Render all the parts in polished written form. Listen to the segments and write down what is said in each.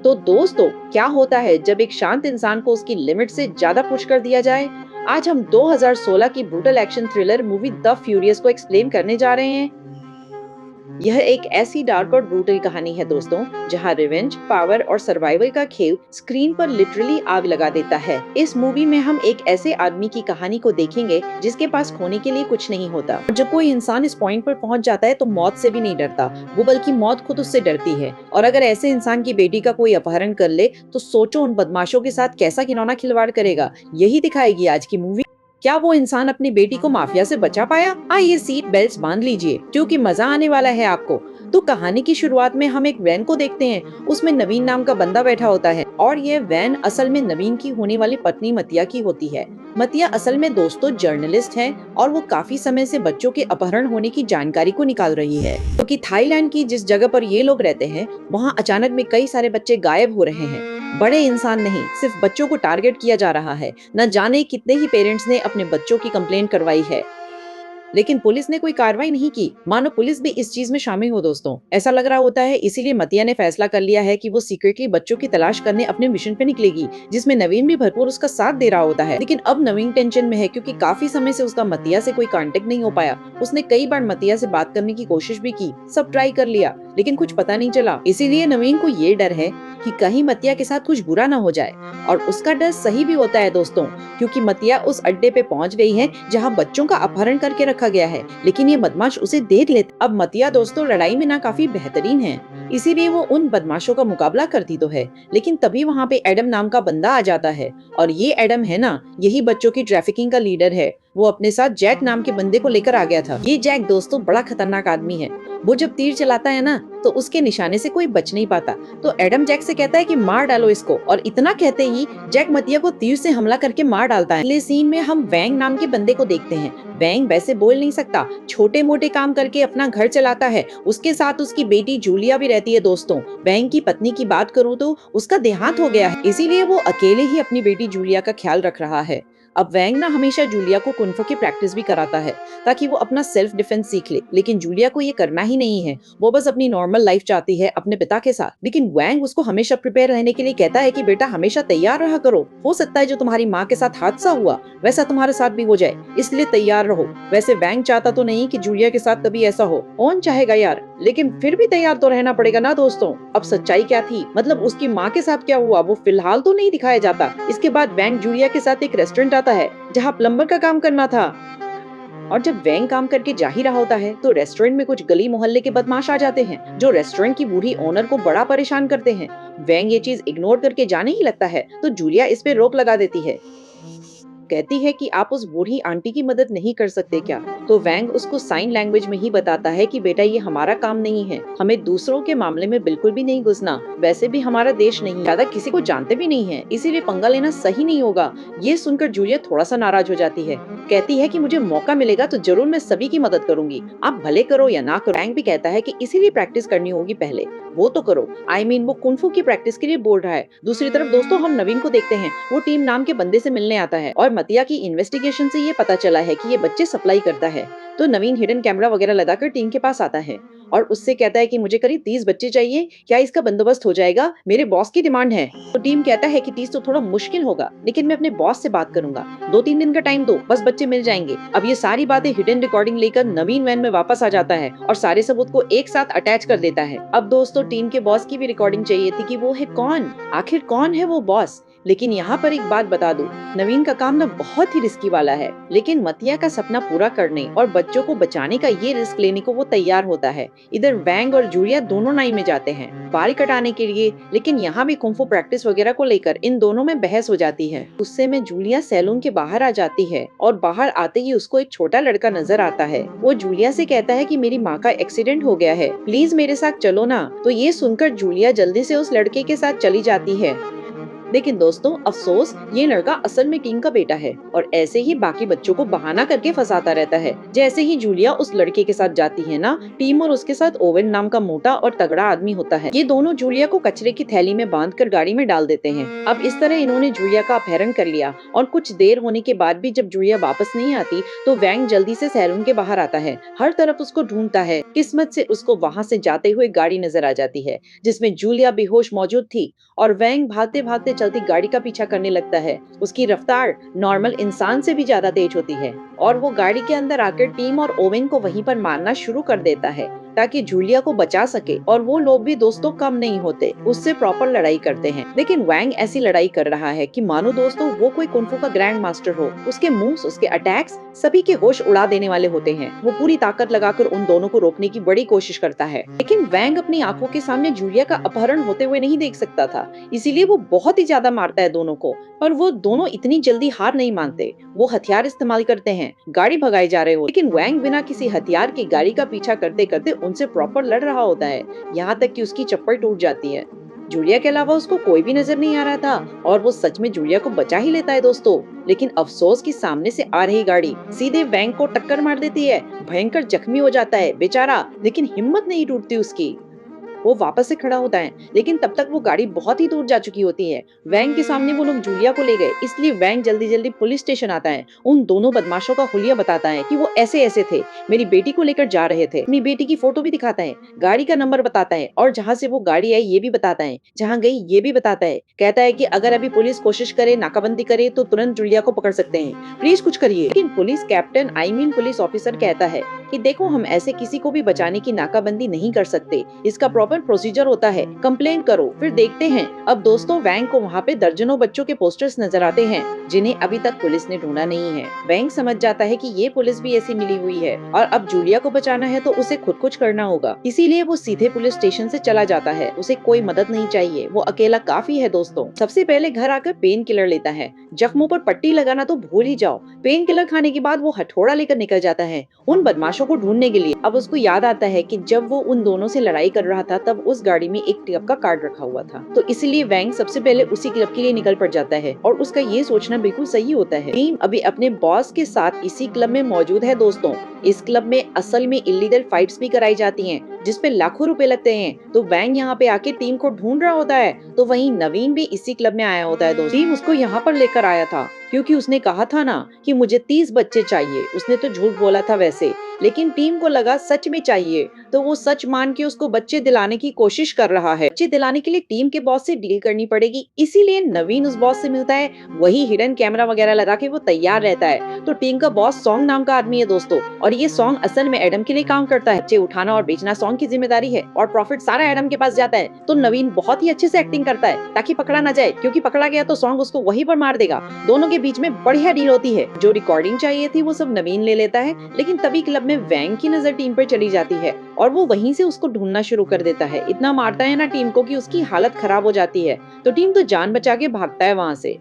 तो दोस्तों, क्या होता है जब एक शांत इंसान को उसकी लिमिट से ज्यादा पुश कर दिया जाए? आज हम 2016 की brutal action thriller movie the furious को एक्सप्लेन करने जा रहे हैं। यह एक ऐसी डार्क और ब्रूटल कहानी है दोस्तों, जहां रिवेंज, पावर और सर्वाइवल का खेल स्क्रीन पर लिटरली आग लगा देता है। इस मूवी में हम एक ऐसे आदमी की कहानी को देखेंगे जिसके पास खोने के लिए कुछ नहीं होता। जब कोई इंसान इस पॉइंट पर पहुंच जाता है तो मौत से भी नहीं डरता, वो बल्कि मौत खुद उससे डरती है। और अगर ऐसे इंसान की बेटी का कोई अपहरण कर ले तो सोचो उन बदमाशों के साथ कैसा घिनौना खिलवाड़ करेगा। यही दिखाएगी आज की मूवी। क्या वो इंसान अपनी बेटी को माफिया से बचा पाया? आइए सीट बेल्ट बांध लीजिए, क्योंकि मजा आने वाला है आपको। तो कहानी की शुरुआत में हम एक वैन को देखते हैं। उसमें नवीन नाम का बंदा बैठा होता है और ये वैन असल में नवीन की होने वाली पत्नी मतिया की होती है। मतिया असल में दोस्तों जर्नलिस्ट है और वो काफी समय से बच्चों के अपहरण होने की जानकारी को निकाल रही है, क्योंकि थाईलैंड की जिस जगह पर ये लोग रहते हैं वहाँ अचानक में कई सारे बच्चे गायब हो रहे हैं। बड़े इंसान नहीं, सिर्फ बच्चों को टारगेट किया जा रहा है। न जाने कितने ही पेरेंट्स ने अपने बच्चों की कंप्लेंट करवाई है, लेकिन पुलिस ने कोई कार्रवाई नहीं की। मानो पुलिस भी इस चीज में शामिल हो दोस्तों, ऐसा लग रहा होता है। इसीलिए मतिया ने फैसला कर लिया है कि वो सीक्रेटली बच्चों की तलाश करने अपने मिशन पे निकलेगी, जिसमें नवीन भी भरपूर उसका साथ दे रहा होता है। लेकिन अब नवीन टेंशन में है, क्योंकि काफी समय से उसका मतिया से कोई कांटेक्ट नहीं हो पाया। उसने कई बार मतिया से बात करने की कोशिश भी की, सब ट्राई कर लिया, लेकिन कुछ पता नहीं चला। इसीलिए नवीन को ये डर है कि कहीं मतिया के साथ कुछ बुरा ना हो जाए। और उसका डर सही भी होता है दोस्तों, क्योंकि मतिया उस अड्डे पे पहुंच गई है जहां बच्चों का अपहरण करके रखा गया है, लेकिन ये बदमाश उसे देख लेते। अब मतिया दोस्तों लड़ाई में ना काफी बेहतरीन है, इसीलिए वो उन बदमाशों का मुकाबला करती तो है। लेकिन तभी वहाँ पे एडम नाम का बंदा आ जाता है, और ये एडम है ना, यही बच्चों की ट्रैफिकिंग का लीडर है। वो अपने साथ जैक नाम के बंदे को लेकर आ गया था। ये जैक दोस्तों बड़ा खतरनाक आदमी है। वो जब तीर चलाता है ना तो उसके निशाने से कोई बच नहीं पाता। तो एडम जैक से कहता है कि मार डालो इसको, और इतना कहते ही जैक मतिया को तीर से हमला करके मार डालता है। अगले सीन में हम वैंग नाम के बंदे को देखते हैं। वैंग वैसे बोल नहीं सकता, छोटे मोटे काम करके अपना घर चलाता है। उसके साथ उसकी बेटी जूलिया भी रहती है दोस्तों। वैंग की पत्नी की बात करूँ तो उसका देहांत हो गया है, इसीलिए वो अकेले ही अपनी बेटी जूलिया का ख्याल रख रहा है। अब वैंग ना हमेशा जूलिया को कुंफू की प्रैक्टिस भी कराता है, ताकि वो अपना सेल्फ डिफेंस सीख ले। लेकिन जूलिया को ये करना ही नहीं है, वो बस अपनी नॉर्मल लाइफ चाहती है अपने पिता के साथ। लेकिन वैंग उसको हमेशा प्रिपेयर रहने के लिए कहता है कि बेटा हमेशा तैयार रहा करो, हो सकता है जो तुम्हारी माँ के साथ हादसा हुआ वैसा तुम्हारे साथ भी हो जाए, इसलिए तैयार रहो। वैसे वैंग चाहता तो नहीं कि जूलिया के साथ कभी ऐसा हो, कौन चाहेगा यार, लेकिन फिर भी तैयार तो रहना पड़ेगा ना दोस्तों। अब सच्चाई क्या थी, मतलब उसकी माँ के साथ क्या हुआ वो फिलहाल तो नहीं दिखाया जाता। इसके बाद वैंग जूलिया के साथ एक रेस्टोरेंट आता है जहाँ प्लम्बर का काम करना था। और जब वैंग काम करके जा ही रहा होता है तो रेस्टोरेंट में कुछ गली मोहल्ले के बदमाश आ जाते हैं, जो रेस्टोरेंट की बूढ़ी ओनर को बड़ा परेशान करते हैं। वैंग ये चीज इग्नोर करके जाने ही लगता है, तो जूलिया इस पे रोक लगा देती है, कहती है कि आप उस बूढ़ी आंटी की मदद नहीं कर सकते क्या? तो वैंग उसको साइन लैंग्वेज में ही बताता है कि बेटा ये हमारा काम नहीं है, हमें दूसरों के मामले में बिल्कुल भी नहीं घुसना। वैसे भी हमारा देश नहीं, ज्यादा किसी को जानते भी नहीं है, इसीलिए पंगा लेना सही नहीं होगा। ये सुनकर जूलिया थोड़ा सा नाराज हो जाती है, कहती है कि मुझे मौका मिलेगा तो जरूर मैं सभी की मदद करूंगी, आप भले करो या ना करो। वैंग भी कहता है कि इसीलिए प्रैक्टिस करनी होगी पहले, वो तो करो। वो कुंफू की प्रैक्टिस के लिए बोल रहा है। दूसरी तरफ दोस्तों हम नवीन को देखते हैं, वो टीम नाम के बंदे से मिलने आता है, और मतिया की इन्वेस्टिगेशन से ये पता चला है कि ये बच्चे सप्लाई करता है। तो नवीन हिडन कैमरा वगैरह लगाकर टीम के पास आता है और उससे कहता है कि मुझे करीब 30 बच्चे चाहिए, क्या इसका बंदोबस्त हो जाएगा? मेरे बॉस की डिमांड है। तो टीम कहता है कि 30 तो थोड़ा मुश्किल होगा, लेकिन मैं अपने बॉस से बात करूंगा, 2-3 दिन का टाइम दो, बस बच्चे मिल जाएंगे। अब ये सारी बातें हिडन रिकॉर्डिंग लेकर नवीन वैन में वापस आ जाता है और सारे सबूत को एक साथ अटैच कर देता है। अब दोस्तों टीम के बॉस की भी रिकॉर्डिंग चाहिए थी कि वो है कौन, आखिर कौन है वो बॉस। लेकिन यहाँ पर एक बात बता दूं, नवीन का काम ना बहुत ही रिस्की वाला है, लेकिन मतिया का सपना पूरा करने और बच्चों को बचाने का ये रिस्क लेने को वो तैयार होता है। इधर वैंग और जूलिया दोनों नाई में जाते हैं बाल कटाने के लिए, लेकिन यहाँ भी कुंफू प्रैक्टिस वगैरह को लेकर इन दोनों में बहस हो जाती है। गुस्से में जूलिया सैलून के बाहर आ जाती है और बाहर आते ही उसको एक छोटा लड़का नजर आता है। वो जूलिया से कहता है कि मेरी माँ का एक्सीडेंट हो गया है, प्लीज मेरे साथ चलो ना। तो ये सुनकर जूलिया जल्दी से उस लड़के के साथ चली जाती है। लेकिन दोस्तों अफसोस, ये लड़का असल में टीम का बेटा है और ऐसे ही बाकी बच्चों को बहाना करके फंसाता रहता है। जैसे ही जूलिया उस लड़के के साथ जाती है ना, टीम और उसके साथ ओवेन नाम का मोटा और तगड़ा आदमी होता है। ये दोनों जूलिया को कचरे की थैली में बांधकर गाड़ी में डाल देते हैं। अब इस तरह इन्होंने जूलिया का अपहरण कर लिया और कुछ देर होने के बाद भी जब जूलिया वापस नहीं आती तो वैंग जल्दी से सैलून के बाहर आता है। हर तरफ उसको ढूंढता है। किस्मत से उसको वहां से जाते हुए गाड़ी नजर आ जाती है जिसमें जूलिया बेहोश मौजूद थी और वैंग भागते भागते चलती गाड़ी का पीछा करने लगता है। उसकी रफ्तार नॉर्मल इंसान से भी ज्यादा तेज होती है और वो गाड़ी के अंदर आकर टीम और ओवेन को वहीं पर मारना शुरू कर देता है ताकि जूलिया को बचा सके। और वो लोग भी दोस्तों कम नहीं होते, उससे प्रॉपर लड़ाई करते हैं। लेकिन वैंग ऐसी लड़ाई कर रहा है कि मानो दोस्तों वो कोई कुंफू का ग्रैंड मास्टर हो। उसके मूव्स, उसके अटैक्स सभी के होश उड़ा देने वाले होते हैं। वो पूरी ताकत लगाकर उन दोनों को रोकने की बड़ी कोशिश करता है। लेकिन वैंग अपनी आंखों के सामने जूलिया का अपहरण होते हुए नहीं देख सकता था, इसीलिए वो बहुत ही ज्यादा मारता है दोनों को। पर वो दोनों इतनी जल्दी हार नहीं मानते। वो हथियार इस्तेमाल करते हैं। गाड़ी भगाए जा रहे हो, लेकिन वैंग बिना किसी हथियार के गाड़ी का पीछा करते करते उनसे प्रॉपर लड़ रहा होता है, यहाँ तक कि उसकी चप्पल टूट जाती है। जूलिया के अलावा उसको कोई भी नजर नहीं आ रहा था और वो सच में जूलिया को बचा ही लेता है दोस्तों। लेकिन अफसोस कि सामने से आ रही गाड़ी सीधे वैंग को टक्कर मार देती है। भयंकर जख्मी हो जाता है बेचारा, लेकिन हिम्मत नहीं टूटती उसकी। वो वापस से खड़ा होता है, लेकिन तब तक वो गाड़ी बहुत ही दूर जा चुकी होती है। वैंग के सामने वो लोग जूलिया को ले गए, इसलिए वैंग जल्दी जल्दी पुलिस स्टेशन आता है। उन दोनों बदमाशों का हुलिया बताता है कि वो ऐसे ऐसे थे, मेरी बेटी को लेकर जा रहे थे। अपनी बेटी की फोटो भी दिखाता है, गाड़ी का नंबर बताता है और जहाँ से वो गाड़ी आई ये भी बताता है, जहाँ गई ये भी बताता है। कहता है कि अगर अभी पुलिस कोशिश करे, नाकाबंदी करे तो तुरंत जूलिया को पकड़ सकते हैं, प्लीज कुछ करिए। लेकिन पुलिस कैप्टन पुलिस ऑफिसर कहता है कि देखो, हम ऐसे किसी को भी बचाने की नाकाबंदी नहीं कर सकते। इसका प्रॉपर प्रोसीजर होता है, कंप्लेन करो फिर देखते हैं। अब दोस्तों वैंग को वहाँ पे दर्जनों बच्चों के पोस्टर्स नजर आते हैं जिन्हें अभी तक पुलिस ने ढूंढा नहीं है। वैंग समझ जाता है कि ये पुलिस भी ऐसी मिली हुई है और अब जूलिया को बचाना है तो उसे खुद कुछ करना होगा। इसीलिए वो सीधे पुलिस स्टेशन से चला जाता है। उसे कोई मदद नहीं चाहिए, वो अकेला काफी है दोस्तों। सबसे पहले घर आकर पेन किलर लेता है। जख्मों पर पट्टी लगाना तो भूल ही जाओ। पेन किलर खाने के बाद वो हथौड़ा लेकर निकल जाता है उन बदमाशों को ढूंढने के लिए। अब उसको याद आता है कि जब वो उन दोनों से लड़ाई कर रहा था तब उस गाड़ी में एक क्लब का कार्ड रखा हुआ था, तो इसलिए वैंग सबसे पहले उसी क्लब के लिए निकल पड़ जाता है और उसका ये सोचना बिल्कुल सही होता है। टीम अभी अपने बॉस के साथ इसी क्लब में मौजूद है दोस्तों। इस क्लब में असल में इलीगल फाइट्स भी कराई जाती हैं जिसपे लाखों रुपए लगते हैं। तो वैंग यहाँ पे आके टीम को ढूंढ रहा होता है, तो वहीं नवीन भी इसी क्लब में आया होता है दोस्तों। टीम उसको यहाँ पर लेकर आया था क्योंकि उसने कहा था ना कि मुझे 30 बच्चे चाहिए। उसने तो झूठ बोला था वैसे, लेकिन टीम को लगा सच में चाहिए, तो वो सच मान के उसको बच्चे दिलाने की कोशिश कर रहा है। बच्चे दिलाने के लिए टीम के बॉस से डील करनी पड़ेगी, इसीलिए नवीन उस बॉस से मिलता है। वही हिडन कैमरा वगैरह लगा के वो तैयार रहता है। तो टीम का बॉस सॉन्ग नाम का आदमी है दोस्तों, और ये सॉन्ग असल में एडम के लिए काम करता है। बच्चे उठाना और बेचना सॉन्ग की जिम्मेदारी है और प्रॉफिट सारा एडम के पास जाता है। तो नवीन बहुत ही अच्छे से एक्टिंग करता है ताकि पकड़ा ना जाए, क्योंकि पकड़ा गया तो सॉन्ग उसको वहीं पर मार देगा। दोनों के बीच में बढ़िया डील होती है। जो रिकॉर्डिंग चाहिए थी वो सब नवीन ले लेता है, लेकिन तभी क्लब में वैंग की नजर टीम पर चली जाती है और वो वहीं से उसको ढूंढना शुरू कर देता है। इतना मारता है ना टीम को कि उसकी हालत खराब हो जाती है। तो टीम तो जान बचा के भागता है वहां से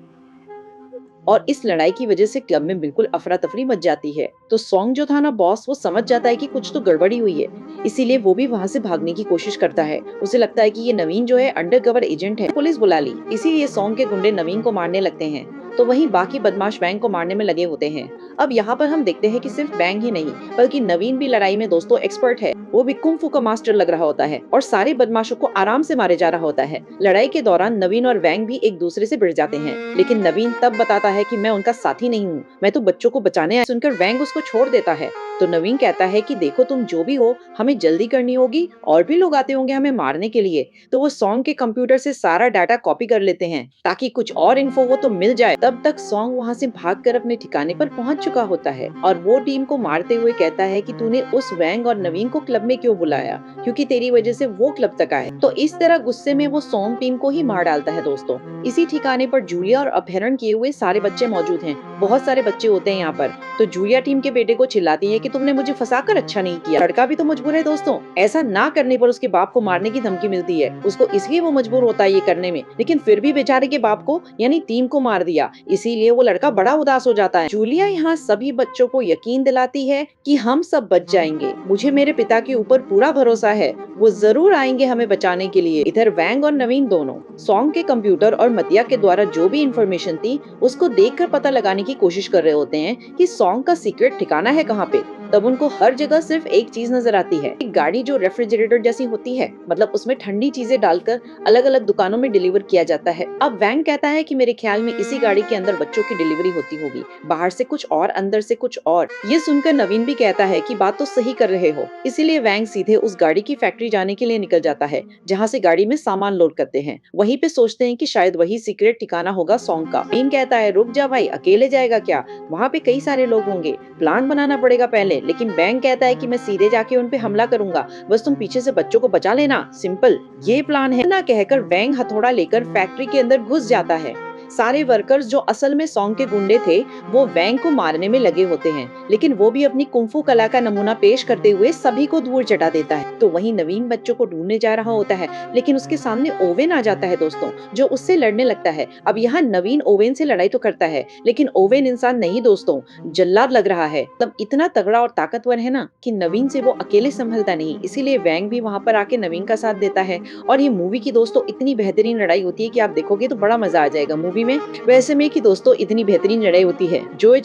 और इस लड़ाई की वजह से क्लब में बिल्कुल अफरा तफरी मच जाती है। तो सॉन्ग जो था ना बॉस, वो समझ जाता है कि कुछ तो गड़बड़ी हुई है, इसीलिए वो भी वहां से भागने की कोशिश करता है। उसे लगता है कि ये नवीन जो है अंडरकवर एजेंट है, पुलिस बुला ली। इसीलिए सॉन्ग के गुंडे नवीन को मारने लगते हैं, तो वहीं बाकी बदमाश वैंग को मारने में लगे होते हैं। अब यहाँ पर हम देखते हैं कि सिर्फ वैंग ही नहीं बल्कि नवीन भी लड़ाई में दोस्तों एक्सपर्ट है। वो भी कुंफू का मास्टर लग रहा होता है और सारे बदमाशों को आराम से मारे जा रहा होता है। लड़ाई के दौरान नवीन और वैंग भी एक दूसरे से भिड़ जाते हैं, लेकिन नवीन तब बताता है कि मैं उनका साथी नहीं हूँ, मैं तो बच्चों को बचाने आया। सुनकर वैंग उसको छोड़ देता है। तो नवीन कहता है कि देखो, तुम जो भी हो, हमें जल्दी करनी होगी, और भी लोग आते होंगे हमें मारने के लिए। तो वो सॉन्ग के कंप्यूटर से सारा डाटा कॉपी कर लेते हैं ताकि कुछ और इन्फो हो तो मिल जाए। तब तक सॉन्ग वहाँ से भागकर अपने ठिकाने पर पहुंच चुका होता है और वो टीम को मारते हुए कहता है कि तूने उस वैंग और नवीन को क्लब में क्यों बुलाया, क्योंकि तेरी वजह से वो क्लब तक आए। तो इस तरह गुस्से में वो सॉन्ग टीम को ही मार डालता है दोस्तों। इसी ठिकाने पर जूलिया और अपहरण किए हुए सारे बच्चे मौजूद हैं। बहुत सारे बच्चे होते हैं यहाँ पर। तो जूलिया टीम के बेटे को चिल्लाती है कि तुमने मुझे फंसाकर अच्छा नहीं किया। लड़का भी तो मजबूर है दोस्तों। ऐसा ना करने पर उसके बाप को मारने की धमकी मिलती है। उसको इसलिए वो मजबूर होता है ये करने में, लेकिन फिर भी बेचारे के बाप को यानी टीम को मार दिया। इसीलिए वो लड़का बड़ा उदास हो जाता है। जूलिया यहाँ सभी बच्चों को यकीन दिलाती है कि हम सब बच जाएंगे। मुझे मेरे पिता के ऊपर पूरा भरोसा है, वो जरूर आएंगे हमें बचाने के लिए। इधर वैंग और नवीन दोनों सॉन्ग के कंप्यूटर और मतिया के द्वारा जो भी इंफॉर्मेशन थी उसको देखकर पता लगाने की कोशिश कर रहे होते हैं कि सॉन्ग का सीक्रेट ठिकाना है कहाँ पे। तब उनको हर जगह सिर्फ एक चीज नजर आती है, एक गाड़ी जो रेफ्रिजरेटर जैसी होती है, मतलब उसमें ठंडी चीजें डालकर अलग अलग दुकानों में डिलीवर किया जाता है। अब वैंग कहता है कि मेरे ख्याल में इसी गाड़ी के अंदर बच्चों की डिलीवरी होती होगी, बाहर से कुछ और अंदर से कुछ और। ये सुनकर नवीन भी कहता है कि बात तो सही कर रहे हो। इसीलिए वैंग सीधे उस गाड़ी की फैक्ट्री जाने के लिए निकल जाता है, जहाँ से गाड़ी में सामान लोड करते हैं। वहीं पे सोचते हैं कि शायद वही सीक्रेट ठिकाना होगा सॉन्ग का। नवीन कहता है रुक जा भाई, अकेले जाएगा क्या, वहाँ पे कई सारे लोग होंगे, प्लान बनाना पड़ेगा पहले। लेकिन वैंग कहता है कि मैं सीधे जाके उन पे हमला करूंगा, बस तुम पीछे से बच्चों को बचा लेना, सिंपल ये प्लान है ना। कहकर वैंग हथौड़ा लेकर फैक्ट्री के अंदर घुस जाता है। सारे वर्कर्स जो असल में सॉन्ग के गुंडे थे वो वैंग को मारने में लगे होते हैं, लेकिन वो भी अपनी कुंफू कला का नमूना पेश करते हुए सभी को दूर चटा देता है। तो वहीं नवीन बच्चों को ढूंढने जा रहा होता है, लेकिन उसके सामने ओवेन आ जाता है दोस्तों, जो उससे लड़ने लगता है। अब यहाँ नवीन ओवेन से लड़ाई तो करता है, लेकिन ओवेन इंसान नहीं दोस्तों, जल्लाद लग रहा है। तब इतना तगड़ा और ताकतवर है ना कि नवीन से वो अकेले संभलता नहीं। इसीलिए वैंग भी वहाँ पर आके नवीन का साथ देता है। और ये मूवी की दोस्तों इतनी बेहतरीन लड़ाई होती है कि आप देखोगे तो बड़ा मजा आ जाएगा मूवी में। वैसे में कि दोस्तों इतनी बेहतरीन लड़ाई होती है जो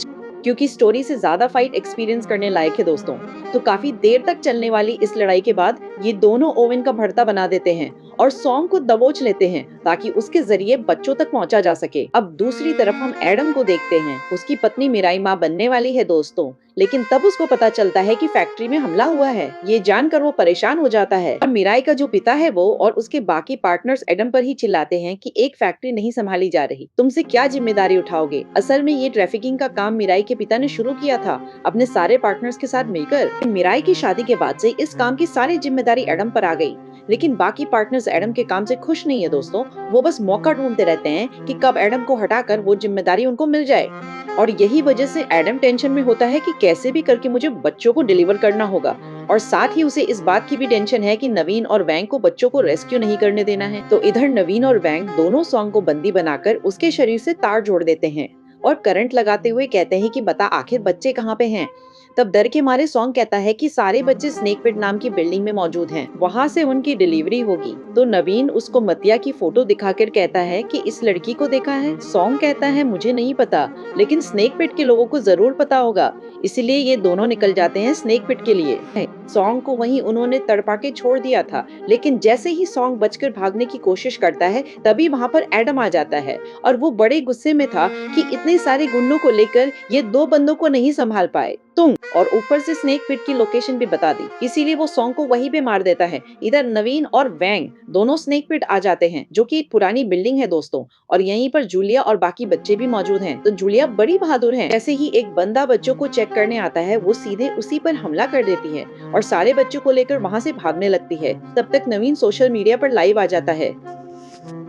क्योंकि स्टोरी से ज्यादा फाइट एक्सपीरियंस करने लायक है दोस्तों। तो काफी देर तक चलने वाली इस लड़ाई के बाद ये दोनों ओवेन का भरता बना देते हैं और सॉन्ग को दबोच लेते हैं ताकि उसके जरिए बच्चों तक पहुंचा जा सके। अब दूसरी तरफ हम एडम को देखते हैं। उसकी पत्नी मिराई माँ बनने वाली है दोस्तों, लेकिन तब उसको पता चलता है कि फैक्ट्री में हमला हुआ है। ये जानकर वो परेशान हो जाता है और मिराई का जो पिता है वो और उसके बाकी पार्टनर्स एडम पर ही चिल्लाते हैं कि एक फैक्ट्री नहीं संभाली जा रही, तुमसे क्या जिम्मेदारी उठाओगे। असल में ये ट्रैफिकिंग का काम मिराई के पिता ने शुरू किया था अपने सारे पार्टनर्स के साथ मिलकर। मिराई की शादी के बाद से इस काम की सारी जिम्मेदारी एडम पर आ गई, लेकिन बाकी पार्टनर्स एडम के काम से खुश नहीं है दोस्तों। वो बस मौका ढूंढते रहते हैं कि कब एडम को हटाकर वो जिम्मेदारी उनको मिल जाए। और यही वजह से एडम टेंशन में होता है कि कैसे भी करके मुझे बच्चों को डिलीवर करना होगा। और साथ ही उसे इस बात की भी टेंशन है कि नवीन और वैंग को बच्चों को रेस्क्यू नहीं करने देना है। तो इधर नवीन और वैंग दोनों सॉन्ग को बंदी बनाकर उसके शरीर से तार जोड़ देते हैं और करंट लगाते हुए कहते हैं कि बता आखिर बच्चे कहाँ पे हैं। तब डर के मारे सॉन्ग कहता है कि सारे बच्चे स्नेक पिट नाम की बिल्डिंग में मौजूद हैं, वहाँ से उनकी डिलीवरी होगी। तो नवीन उसको मतिया की फोटो दिखाकर कहता है कि इस लड़की को देखा है। सॉन्ग कहता है मुझे नहीं पता, लेकिन स्नेक पिट के लोगों को जरूर पता होगा। इसलिए ये दोनों निकल जाते हैं स्नेक पिट के लिए। सॉन्ग को वहीं उन्होंने तड़पा के छोड़ दिया था, लेकिन जैसे ही सॉन्ग बचकर भागने की कोशिश करता है तभी वहाँ पर एडम आ जाता है और वो बड़े गुस्से में था कि इतने सारे गुंडों को लेकर ये दो बंदों को नहीं संभाल पाए तुम, और ऊपर से स्नेक पिट की लोकेशन भी बता दी। इसीलिए वो सॉन्ग को वहीं पे मार देता है। इधर नवीन और वैंग दोनों स्नेक पिट आ जाते हैं, जो कि एक पुरानी बिल्डिंग है दोस्तों, और यहीं पर जूलिया और बाकी बच्चे भी मौजूद हैं। तो जूलिया बड़ी बहादुर है, जैसे ही एक बंदा बच्चों को चेक करने आता है वो सीधे उसी पर हमला कर देती है और सारे बच्चों को लेकर वहाँ से भागने लगती है। तब तक नवीन सोशल मीडिया पर लाइव आ जाता है,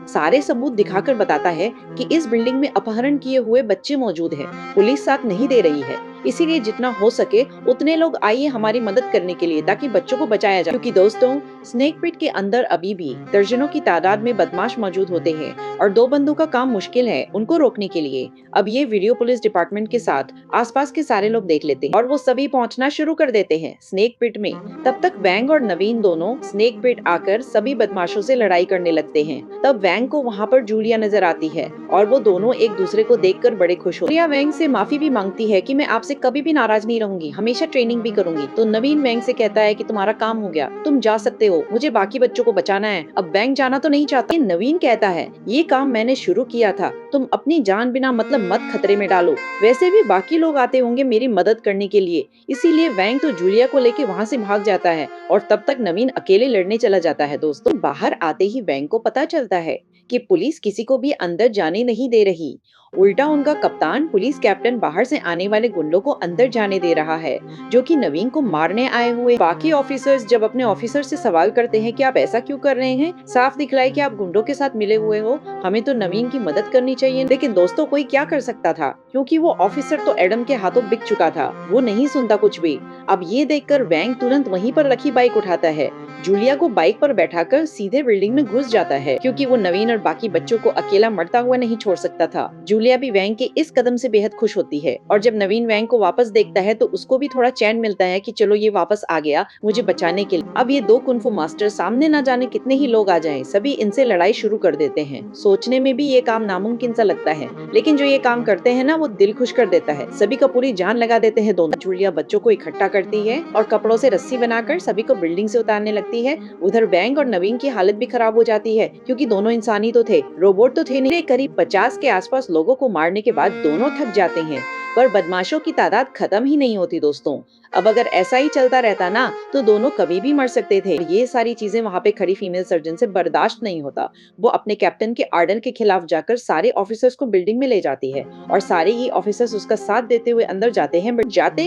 सारे सबूत दिखाकर बताता है कि इस बिल्डिंग में अपहरण किए हुए बच्चे मौजूद हैं। पुलिस साथ नहीं दे रही है, इसीलिए जितना हो सके उतने लोग आइए हमारी मदद करने के लिए ताकि बच्चों को बचाया जाए। क्योंकि दोस्तों स्नेक पिट के अंदर अभी भी दर्जनों की तादाद में बदमाश मौजूद होते हैं और दो बंदों का काम मुश्किल है उनको रोकने के लिए। अब ये वीडियो पुलिस डिपार्टमेंट के साथ आसपास के सारे लोग देख लेते हैं और वो सभी पहुंचना शुरू कर देते हैं स्नेक पिट में। तब तक वैंग और नवीन दोनों स्नेक पिट आकर सभी बदमाशों से लड़ाई करने लगते हैं। तब वैंग को वहाँ पर जूलिया नजर आती है और वो दोनों एक दूसरे को देखकर बड़े खुश होते हैं। जूलिया वैंग से माफी भी मांगती है कि मैं आपसे कभी भी नाराज नहीं रहूंगी, हमेशा ट्रेनिंग भी करूंगी। तो नवीन वैंग से कहता है कि तुम्हारा काम हो गया, तुम जा सकते हो, मुझे बाकी बच्चों को बचाना है। अब वैंग जाना तो नहीं चाहता। नवीन कहता है ये काम मैंने शुरू किया था, तुम अपनी जान बिना मतलब मत खतरे में डालो, वैसे भी बाकी लोग आते होंगे मेरी मदद करने के लिए। इसीलिए वैंग तो जूलिया को लेके वहाँ से भाग जाता है और तब तक नवीन अकेले लड़ने चला जाता है। दोस्तों बाहर आते ही वैंग को पता चलता है कि पुलिस किसी को भी अंदर जाने नहीं दे रही। उल्टा उनका कप्तान पुलिस कैप्टन बाहर से आने वाले गुंडों को अंदर जाने दे रहा है, जो कि नवीन को मारने आए हुए। बाकी ऑफिसर्स जब अपने ऑफिसर से सवाल करते हैं कि आप ऐसा क्यों कर रहे हैं, साफ दिखलाए कि आप गुंडों के साथ मिले हुए हो, हमें तो नवीन की मदद करनी चाहिए। लेकिन दोस्तों कोई क्या कर सकता था, क्योंकि वो ऑफिसर तो एडम के हाथों बिक चुका था, वो नहीं सुनता कुछ भी। अब ये देखकर वैंग तुरंत वहीं पर रखी बाइक उठाता है, जूलिया को बाइक पर बैठाकर सीधे बिल्डिंग में घुस जाता है, क्योंकि वो नवीन और बाकी बच्चों को अकेला मरता हुआ नहीं छोड़ सकता था। जूलिया भी वैंग के इस कदम से बेहद खुश होती है, और जब नवीन वैंग को वापस देखता है तो उसको भी थोड़ा चैन मिलता है कि चलो ये वापस आ गया मुझे बचाने के लिए। अब ये दो कुंफू मास्टर सामने न जाने कितने ही लोग आ जाएं, सभी इनसे लड़ाई शुरू कर देते हैं। सोचने में भी ये काम नामुमकिन सा लगता है, लेकिन जो ये काम करते हैं ना वो दिल खुश कर देता है। सभी का पूरी जान लगा देते हैं दोनों। जूलिया बच्चों को इकट्ठा करती है और कपड़ों से रस्सी बनाकर सभी को बिल्डिंग से उतारने लगती है। उधर वैंग और नवीन की हालत भी खराब हो जाती है, क्योंकि दोनों इंसानी तो थे, रोबोट तो थे नहीं। करीब 50 के आसपास लोगों को मारने के बाद दोनों थक जाते हैं, पर बदमाशों की तादाद खत्म ही नहीं होती दोस्तों। अब अगर ऐसा ही चलता रहता ना तो दोनों कभी भी मर सकते थे। ये सारी चीजें वहाँ पे खड़ी फीमेल सर्जन से बर्दाश्त नहीं होता। वो अपने कैप्टन के आर्डर के खिलाफ जाकर सारे ऑफिसर्स को बिल्डिंग में ले जाती है, और सारे ही ऑफिसर्स उसका साथ देते हुए अंदर जाते हैं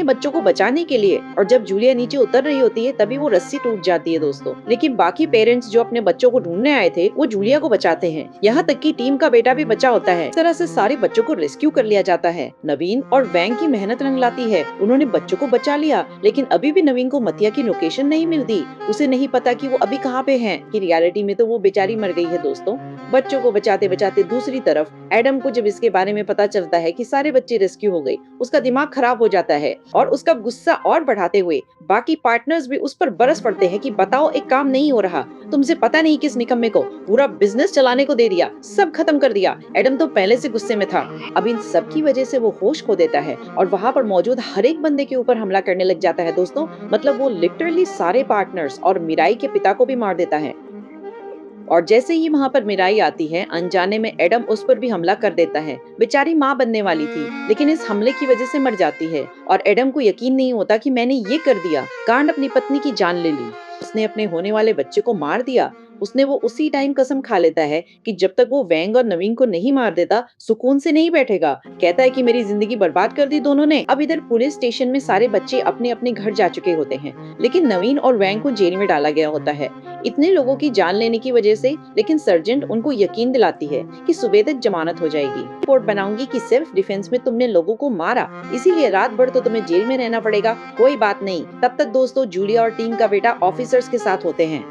बच्चों को बचाने के लिए। और जब जूलिया नीचे उतर रही होती है तभी वो रस्सी टूट जाती है दोस्तों। लेकिन बाकी पेरेंट्स जो अपने बच्चों को ढूंढने आए थे वो जूलिया को बचाते हैं, यहाँ तक कि टीम का बेटा भी बचा होता है। इस तरह से सारे बच्चों को रेस्क्यू कर लिया जाता है। नवीन और वैंग की मेहनत रंग लाती है, उन्होंने बच्चों को बचा लिया, लेकिन अभी भी नवीन को मतिया की लोकेशन नहीं मिलती। उसे नहीं पता कि वो अभी कहाँ पे है, कि रियलिटी में तो वो बेचारी मर गई है दोस्तों। बच्चों को बचाते बचाते दूसरी तरफ एडम को जब इसके बारे में पता चलता है कि सारे बच्चे रेस्क्यू हो गए, उसका दिमाग खराब हो जाता है, और उसका गुस्सा और बढ़ाते हुए बाकी पार्टनर्स भी उस पर बरस पड़ते हैं कि बताओ एक काम नहीं हो रहा, तुमसे पता नहीं किस निकम्मे को पूरा बिजनेस चलाने को दे दिया, सब खत्म कर दिया। एडम तो पहले से गुस्से में था। अब इन सब की वजह से वो होश खो देता है और वहाँ पर मौजूद हर एक बंदे के ऊपर हमला करने लग जाता है दोस्तों। मतलब वो लिटरली सारे पार्टनर्स और मिराई के पिता को भी मार देता है। और जैसे ही वहाँ पर मिराई आती है, अनजाने में एडम उस पर भी हमला कर देता है। बेचारी माँ बनने वाली थी, लेकिन इस हमले की वजह से मर जाती है, और एडम को यकीन नहीं होता कि मैंने ये कर दिया, कांड अपनी पत्नी की जान ले ली, उसने अपने होने वाले बच्चे को मार दिया। उसने वो उसी टाइम कसम खा लेता है कि जब तक वो वैंग और नवीन को नहीं मार देता सुकून से नहीं बैठेगा। कहता है कि मेरी जिंदगी बर्बाद कर दी दोनों ने। अब इधर पुलिस स्टेशन में सारे बच्चे अपने अपने घर जा चुके होते हैं, लेकिन नवीन और वैंग को जेल में डाला गया होता है इतने लोगों की जान लेने की वजह से। लेकिन सर्जेंट उनको यकीन दिलाती है कि सुबह तक जमानत हो जाएगी। रिपोर्ट बनाऊंगी कि सेल्फ डिफेंस में तुमने लोगों को मारा, इसीलिए रात भर तो तुम्हें जेल में रहना पड़ेगा। कोई बात नहीं। तब तक दोस्तों जूलिया और टीम का बेटा ऑफिसर्स के साथ होते हैं,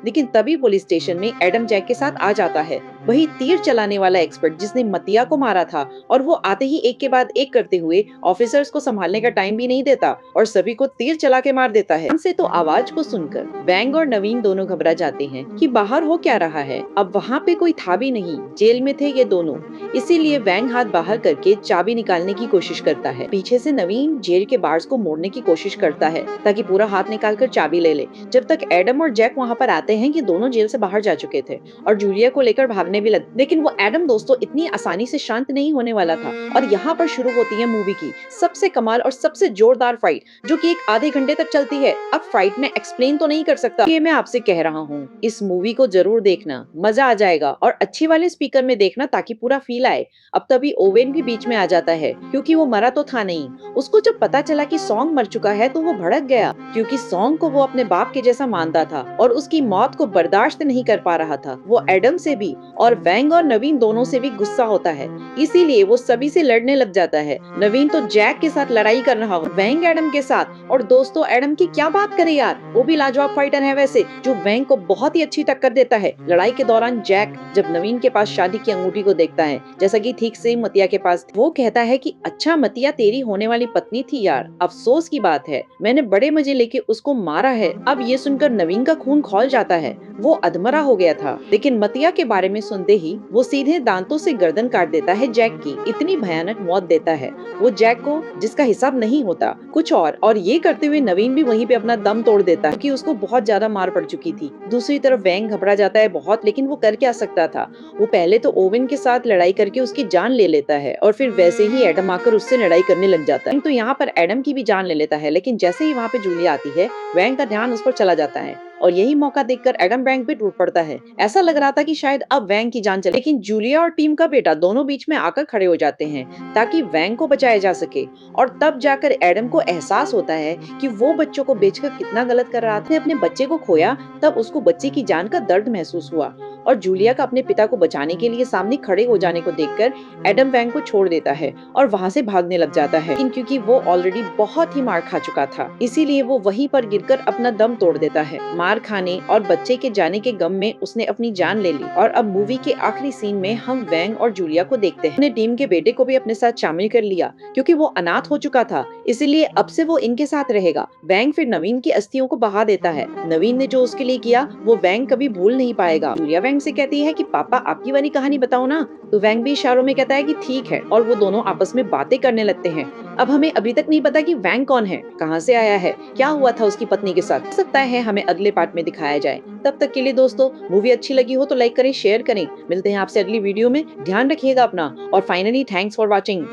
लेकिन तभी पुलिस स्टेशन में एडम जैक के साथ आ जाता है, वही तीर चलाने वाला एक्सपर्ट जिसने मतिया को मारा था। और वो आते ही एक के बाद एक करते हुए ऑफिसर्स को संभालने का टाइम भी नहीं देता और सभी को तीर चला के मार देता है। उनसे तो आवाज को सुनकर वैंग और नवीन दोनों घबरा जाते हैं कि बाहर हो क्या रहा है। अब वहाँ पे कोई था भी नहीं, जेल में थे ये दोनों। इसीलिए वैंग हाथ बाहर करके चाबी निकालने की कोशिश करता है। पीछे से नवीन जेल के बार्स को मोड़ने की कोशिश करता है ताकि पूरा हाथ निकाल कर चाबी ले ले। जब तक एडम और जैक वहाँ पर आते हैं कि दोनों जेल से बाहर जा चुके थे और जूलिया को लेकर भागने भी लगे। लेकिन वो एडम दोस्तों इतनी आसानी से शांत नहीं होने वाला था। और यहाँ पर शुरू होती है मूवी की सबसे कमाल और सबसे जोरदार फाइट, जो कि एक आधे घंटे तक चलती है। अब फाइट में एक्सप्लेन तो नहीं कर सकता, ये मैं आपसे कह रहा हूँ। इस मूवी को जरूर देखना, मजा आ जाएगा। और अच्छी वाले स्पीकर में देखना ताकि पूरा फील आए। अब तभी ओवेन भी बीच में आ जाता है, क्योंकि वो मरा तो था नहीं। उसको जब पता चला कि सॉन्ग मर चुका है तो वो भड़क गया, क्योंकि सॉन्ग को वो अपने बाप के जैसा मानता था और उसकी मौत को बर्दाश्त नहीं कर पा रहा था। वो एडम से भी और वैंग और नवीन दोनों से भी गुस्सा होता है, इसीलिए वो सभी से लड़ने लग जाता है। नवीन तो जैक के साथ लड़ाई कर रहा हो, वैंग एडम के साथ। और दोस्तों एडम की क्या बात करे यार, वो भी लाजवाब फाइटर है वैसे, जो वैंग को बहुत ही अच्छी टक्कर देता है। लड़ाई के दौरान जैक जब नवीन के पास शादी की अंगूठी को देखता है, जैसा कि ठीक से मतिया के पास, वो कहता है कि अच्छा मतिया तेरी होने वाली पत्नी थी यार, अफसोस की बात है, मैंने बड़े मजे लेके उसको मारा है। अब ये सुनकर नवीन का खून खौल जाता है, वो अधमरा हो गया था। लेकिन मतिया के बारे में सुनते ही वो सीधे दांतों से गर्दन काट देता है जैक की। इतनी भयानक मौत देता है वो जैक को जिसका हिसाब नहीं होता कुछ और ये करते हुए नवीन भी वहीं पे अपना दम तोड़ देता है कि उसको बहुत ज्यादा मार पड़ चुकी थी। दूसरी तरफ वैंग घबरा जाता है बहुत, लेकिन वो कर क्या सकता था। वो पहले तो ओवेन के साथ लड़ाई करके उसकी जान ले लेता है और फिर वैसे ही एडम आकर उससे लड़ाई करने लग जाता है। तो यहाँ पर एडम की भी जान ले लेता है, लेकिन जैसे ही वहाँ पे जूलिया आती है वैंग का ध्यान उस पर चला जाता है और यही मौका देखकर एडम वैंग भी टूट पड़ता है। ऐसा लग रहा था कि शायद अब वैंग की जान चले, लेकिन जूलिया और टीम का बेटा दोनों बीच में आकर खड़े हो जाते हैं ताकि वैंग को बचाया जा सके। और तब जाकर एडम को एहसास होता है कि वो बच्चों को बेचकर कितना गलत कर रहा था। अपने बच्चे को खोया तब उसको बच्चे की जान का दर्द महसूस हुआ, और जूलिया का अपने पिता को बचाने के लिए सामने खड़े हो जाने को देखकर एडम वैंग को छोड़ देता है और वहां से भागने लग जाता है। लेकिन क्योंकि वो ऑलरेडी बहुत ही मार खा चुका था, इसीलिए वो वहीं पर गिरकर अपना दम तोड़ देता है। मार खाने और बच्चे के जाने के गम में उसने अपनी जान ले ली। और अब मूवी के आखिरी सीन में हम वैंग और जूलिया को देखते हैं। अपने टीम के बेटे को भी अपने साथ शामिल कर लिया क्योंकि वो अनाथ हो चुका था, इसीलिए अब से वो इनके साथ रहेगा। वैंग फिर नवीन की अस्थियों को बहा देता है। नवीन ने जो उसके लिए किया वो वैंग कभी भूल नहीं पाएगा। जूलिया वैंग से कहती है कि पापा आपकी वाली कहानी बताओ ना, तो वैंग भी इशारों में कहता है कि ठीक है, और वो दोनों आपस में बातें करने लगते हैं। अब हमें अभी तक नहीं पता कि वैंग कौन है, कहाँ से आया है, क्या हुआ था उसकी पत्नी के साथ। हो सकता है हमें अगले पार्ट में दिखाया जाए। तब तक के लिए दोस्तों, मूवी अच्छी लगी हो तो लाइक करें, शेयर करें। मिलते हैं आपसे अगली वीडियो में। ध्यान रखिएगा अपना, और फाइनली थैंक्स फॉर वॉचिंग।